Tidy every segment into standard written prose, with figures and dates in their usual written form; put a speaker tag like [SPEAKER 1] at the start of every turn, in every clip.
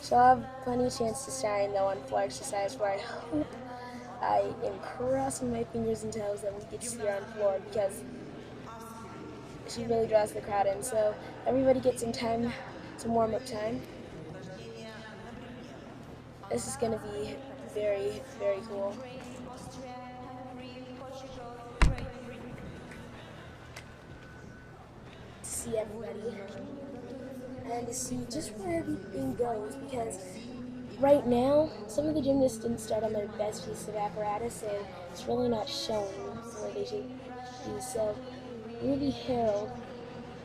[SPEAKER 1] So I'll have plenty of chance to shine though on floor exercise where I hope I am crossing my fingers and toes that we get to see her on floor because she really draws the crowd in. So everybody gets some time, some warm-up time. This is going to be very, very cool. To see everybody and to see just where everything goes because right now some of the gymnasts didn't start on their best piece of apparatus and it's really not showing where they should be. So Ruby Harold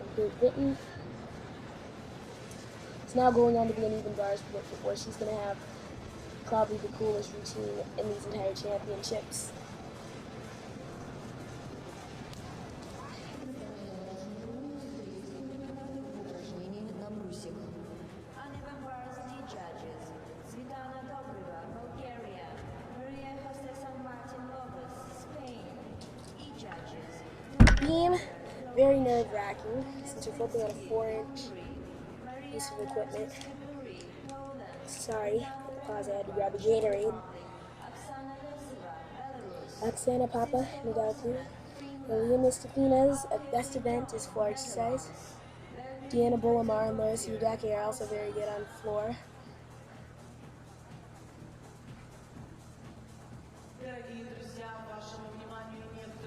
[SPEAKER 1] of Great Britain is now going on to be an even bars where she's going to have probably the coolest routine in these entire championships. Beam, very nerve-wracking since you're flipping on a 4-inch piece of equipment. Sorry, pause, I had to grab a Gatorade. Oksana Papa Nadalku. Malia Mistafina's best event is floor exercise. Deanna Bullamar and Loris Yudake are also very good on floor.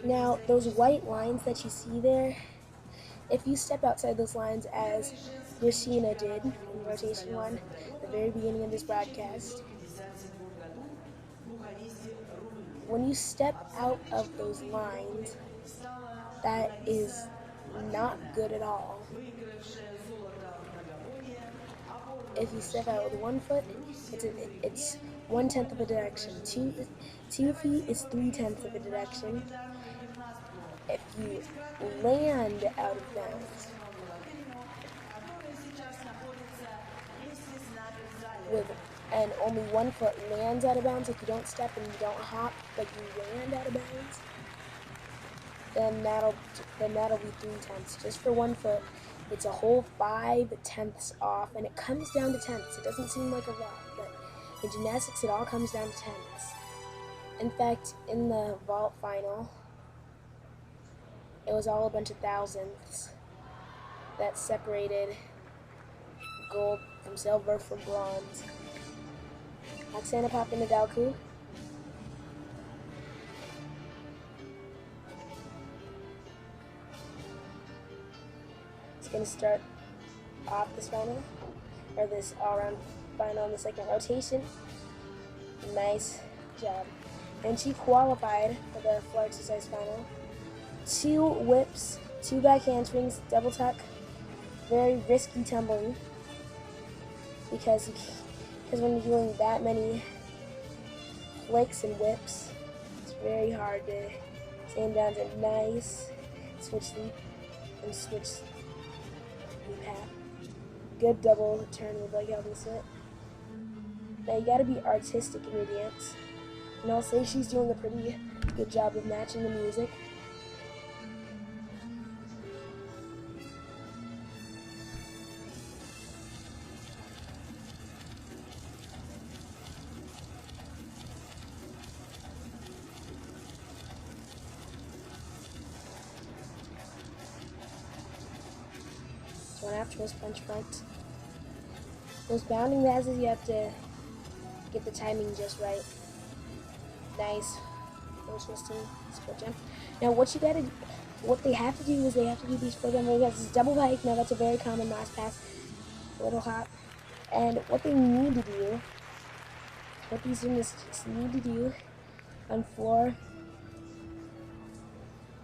[SPEAKER 1] Now, those white lines that you see there, if you step outside those lines as Rashina did in rotation 1 at the very beginning of this broadcast, when you step out of those lines, that is not good at all. If you step out with 1 foot, it's 1/10 of a direction. 2 feet is 3/10 of a direction. If you land out of bounds and only 1 foot lands out of bounds, like you don't step and you don't hop, but you land out of bounds, then that'll be 3/10. Just for 1 foot, it's a whole 5/10 off, and it comes down to tenths. It doesn't seem like a lot, but in gymnastics, it all comes down to tenths. In fact, in the vault final, it was all a bunch of thousandths that separated gold from silver from bronze. Oksana Papanadalku. It's going to start off this final, or this all-around final in the second rotation. Nice job. And she qualified for the floor exercise final. 2 whips, 2 back handsprings, double tuck, very risky tumbling because when you're doing that many flicks and whips, it's very hard to stand down to nice switch leap and switch leap half. Good double turn with leg helping sit. Now you gotta be artistic in your dance, and I'll say she's doing a pretty good job of matching the music. One after his punch front. Those bounding passes, you have to get the timing just right. Nice. First twisting split jump. Now what they have to do is they have to do these program passes. Double pike, now that's a very common last pass. Little hop. And what they need to do, what these gymnasts need to do on floor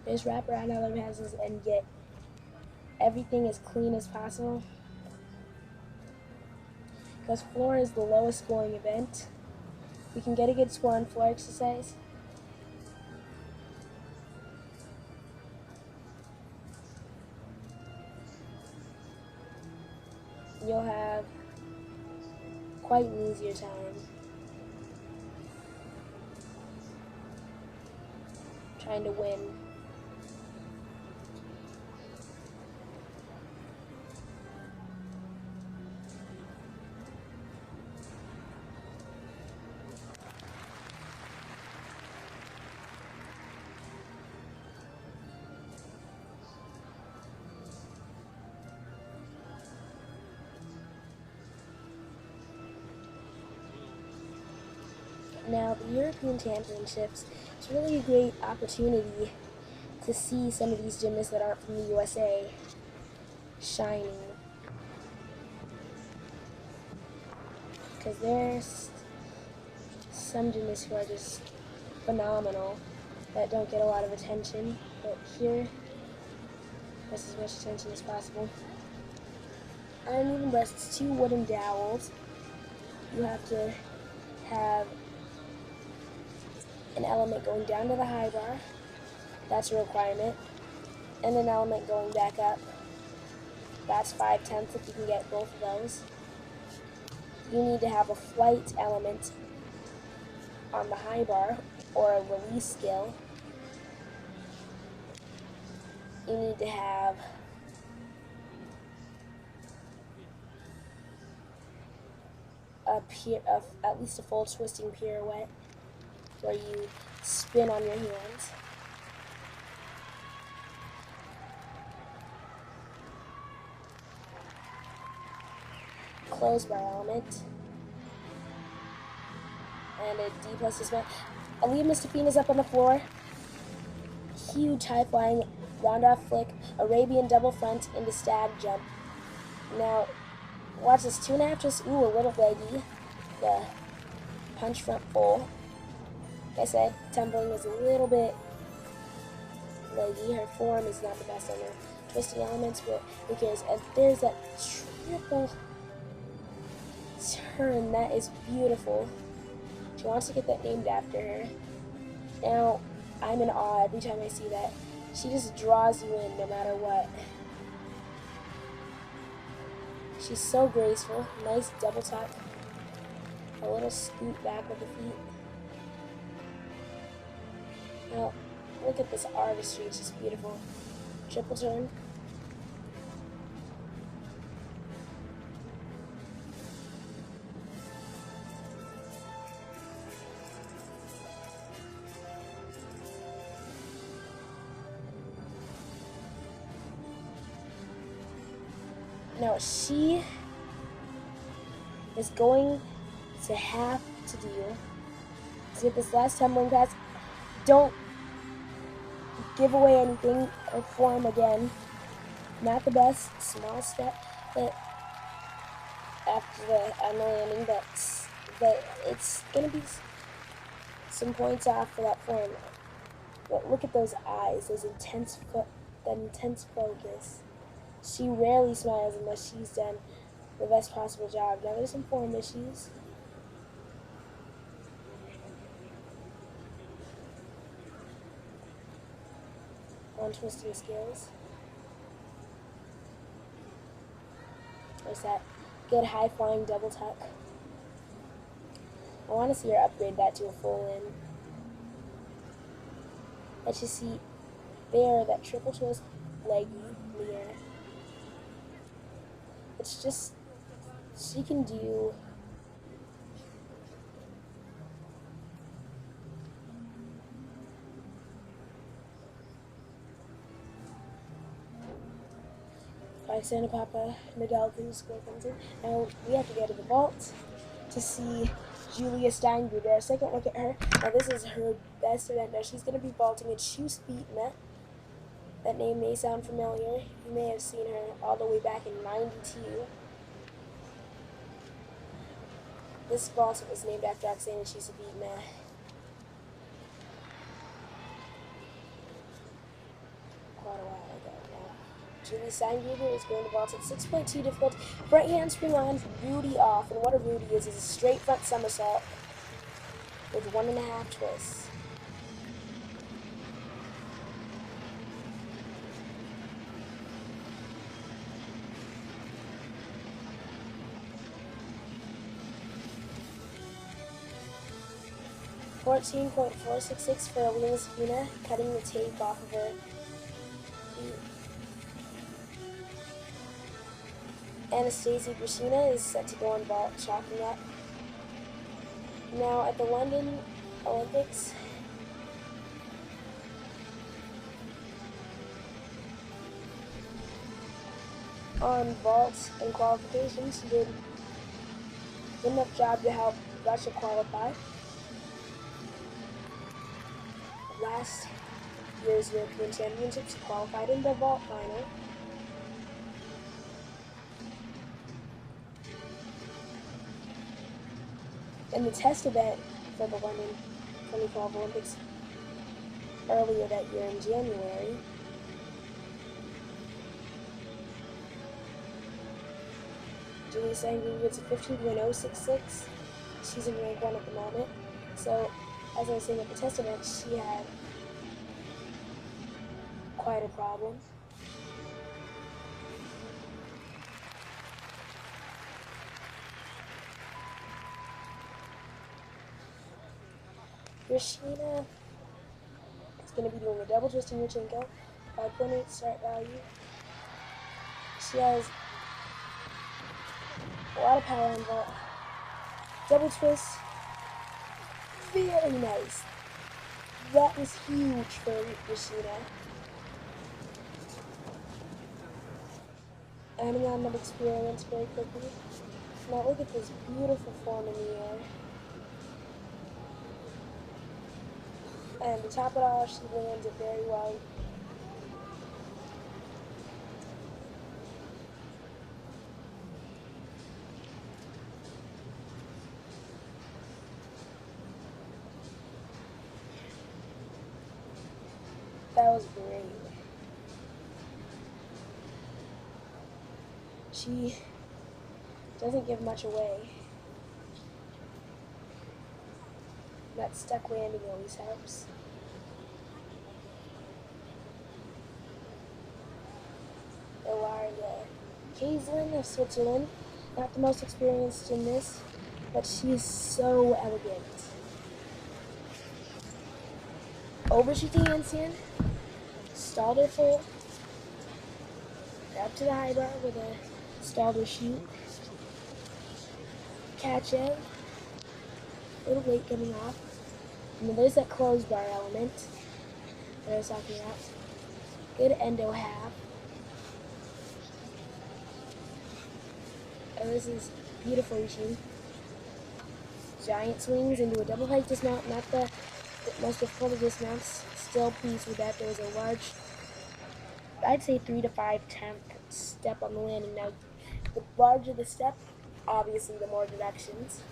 [SPEAKER 1] is wrap around all their passes and get everything as clean as possible. Because floor is the lowest scoring event. We can get a good score on floor exercise. You'll have quite an easier time. Trying to win. Now, the European Championships is really a great opportunity to see some of these gymnasts that aren't from the USA shining. Because there's some gymnasts who are just phenomenal that don't get a lot of attention, but here there's as much attention as possible. Uneven breasts, 2 wooden dowels. You have to have an element going down to the high bar. That's a requirement. And an element going back up. That's 5/10 if you can get both of those. You need to have a flight element on the high bar or a release skill. You need to have at least a full twisting pirouette where you spin on your hands. Close bar element. And a D plus dismount. Aliyah Mustafin is up on the floor. Huge high flying round off flick, Arabian double front into stag jump. Now, watch this 2.5 twist. Ooh, a little leggy. The punch front full. Like I said, tumbling is a little bit leggy. Her form is not the best on her twisting elements, but who cares? And there's that triple turn. That is beautiful. She wants to get that named after her. Now, I'm in awe every time I see that. She just draws you in no matter what. She's so graceful. Nice double tuck. A little scoot back with the feet. Now, look at this artistry. It's just beautiful. Triple turn. Now, she is going to have to do to get this last tumbling pass. Don't give away anything or form again. Not the best. Small step, but after the landing, but it's gonna be some points off for that form. But look at those eyes, that intense focus. She rarely smiles unless she's done the best possible job. Now there's some form issues. On twisting skills. There's that good high flying double tuck. I want to see her upgrade that to a full in. Let's just see there, that triple twist leggy in the air. It's just, she can do Santa Papa Nadal score comes in. Now we have to go to the vault to see Julia Steingruber. Our second look at her. Now this is her best event. Now she's going to be vaulting at Shoes Feet Net. That name may sound familiar. You may have seen her all the way back in '92. This vault was named after Oksana Chusovitina. Quite a while ago now. Julie Steingruber is going to vault at 6.2 difficult. Right hand spring on, Rudy off. And what a Rudy is a straight front somersault with 1.5 twists. .466 for Aliyah Mustafin, cutting the tape off of her feet. Anastasia Grishina is set to go on vault, chalking up. Now at the London Olympics, on vault and qualifications, she did a good enough job to help Russia qualify. last year's European Championships. She qualified in the vault final. In the test event for the London 2012 Olympics earlier that year in January, Julie Sangri gets a 15.066. She's in rank 1 at the moment. So, as I was saying at the test event, she had quite a problem. Rashina is going to be doing a double twist in Yurchenko, 5.8 start value. She has a lot of power involved. Double twist, very nice. That was huge for Rashina. Adding on that experience very quickly. Now look at this beautiful form in the air. And to top it off, she lands it very well. That was great. She doesn't give much away. That stuck landing always helps. Kaislin of Switzerland, not the most experienced in this, but she is so elegant. Overshoot the handstand, stalled her full, up to the high bar with a stalled her shoot, catch it, a little late coming off, and then there's that closed bar element that I was talking about. Good endo half. Oh, this is beautiful routine. Giant swings into a double height dismount, not the most difficult of dismounts. Still pleased with that. There was a large, I'd say 3 to 5 temp step on the landing. Now, the larger the step, obviously the more deductions.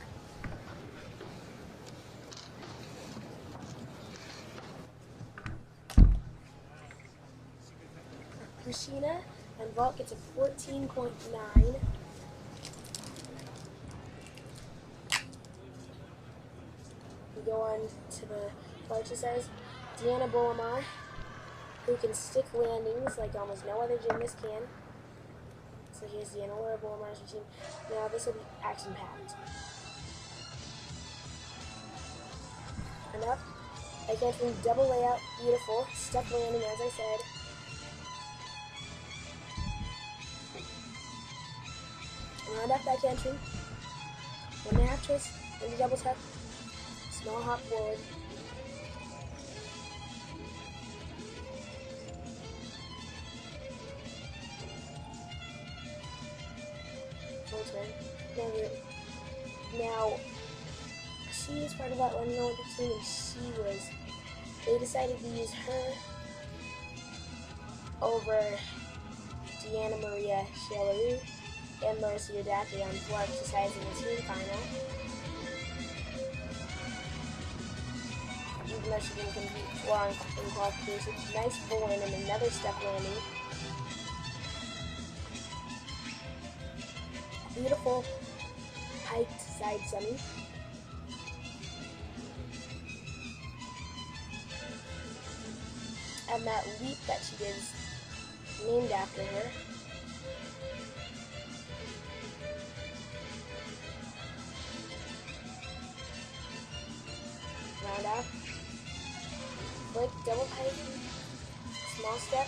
[SPEAKER 1] Rashina and vault gets a 14.9. We go on to the floor exercise. Deanna Bolamar, who can stick landings like almost no other gymnast can. So here's Deanna Bolamar's routine. Now this will be action-packed. And up. I can't do double layout. Beautiful. Step landing, as I said. Round up back entry. 1.5 twist. Into double tap. Small hop forward. Full turn. Now, she was part of that London Olympic team, and they decided to use her over Deanna Maria Chaleroux and Marcia Dacke on floor exercise in the team final. Even though she didn't compete floor in qualification. Nice full in and another step landing. Beautiful hiked side semi. And that leap that she did is named after her. Round up. Flick, double pike, small step,